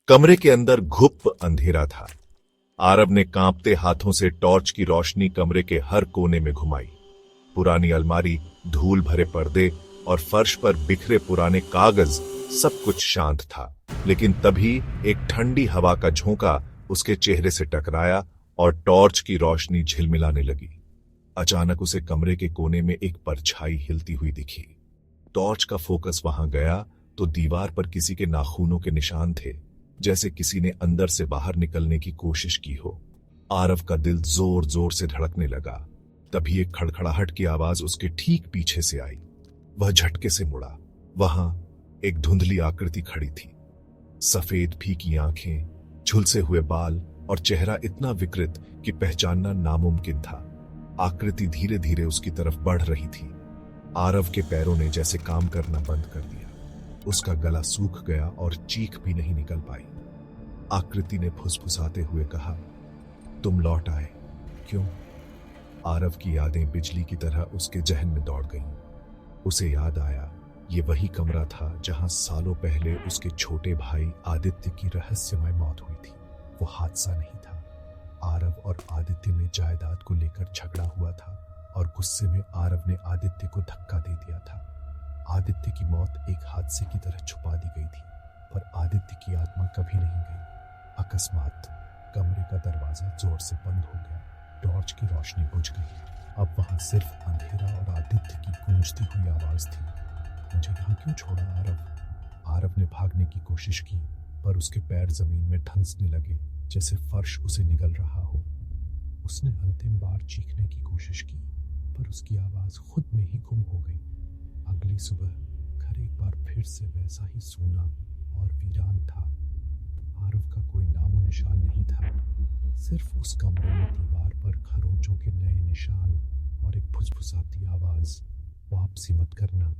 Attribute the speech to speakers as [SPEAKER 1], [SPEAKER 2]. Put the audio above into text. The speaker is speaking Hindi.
[SPEAKER 1] कमरे के अंदर घुप अंधेरा था। आरव ने कांपते हाथों से टॉर्च की रोशनी कमरे के हर कोने में घुमाई। पुरानी अलमारी, धूल भरे पर्दे और फर्श पर बिखरे पुराने कागज, सब कुछ शांत था। लेकिन तभी एक ठंडी हवा का झोंका उसके चेहरे से टकराया और टॉर्च की रोशनी झिलमिलाने लगी। अचानक उसे कमरे के कोने में एक परछाई हिलती हुई दिखी। टॉर्च का फोकस वहां गया तो दीवार पर किसी के नाखूनों के निशान थे, जैसे किसी ने अंदर से बाहर निकलने की कोशिश की हो। आरव का दिल जोर जोर से धड़कने लगा। तभी एक खड़खड़ाहट की आवाज उसके ठीक पीछे से आई। वह झटके से मुड़ा। वहां एक धुंधली आकृति खड़ी थी। सफेद फीकी आंखें, झुलसे हुए बाल और चेहरा इतना विकृत कि पहचानना नामुमकिन था। आकृति धीरे धीरे उसकी तरफ बढ़ रही थी। आरव के पैरों ने जैसे काम करना बंद कर दिया। उसका गला सूख गया और चीख भी नहीं निकल पाई। आकृति ने फुसफुसाते हुए कहा, तुम लौट आए। क्यों? आरव की यादें बिजली की तरह उसके जहन में दौड़ गईं। उसे याद आया, ये वही कमरा था जहां सालों पहले उसके छोटे भाई आदित्य की रहस्यमय मौत हुई थी। वो हादसा नहीं था। आरव और आदित्य में जायदाद को लेकर झगड़ा हुआ था और गुस्से में आरव ने आदित्य को धक्का दे दिया था। आदित्य की मौत एक हादसे की तरह छुपा दी गई थी, पर आदित्य की आत्मा कभी नहीं गई। अकस्मात कमरे का दरवाजा जोर से बंद हो गया। टॉर्च की रोशनी बुझ गई। अब वहां सिर्फ अंधेरा और आदित्य की गूंजती हुई आवाज थी। मुझे यहाँ क्यों छोड़ा आरव? आरव ने भागने की कोशिश की, पर उसके पैर जमीन में धंसने लगे, जैसे फर्श उसे निगल रहा हो। उसने अंतिम बार चीखने की कोशिश की, पर उसकी आवाज खुद में ही गुम हो गई। अगली सुबह घर एक बार फिर से वैसा ही सूना और वीरान था। आरव का कोई नामो निशान नहीं था। सिर्फ उस कमरे में दीवार पर खरोंचों के नए निशान और एक फुसफुसाती आवाज, वापसी मत करना।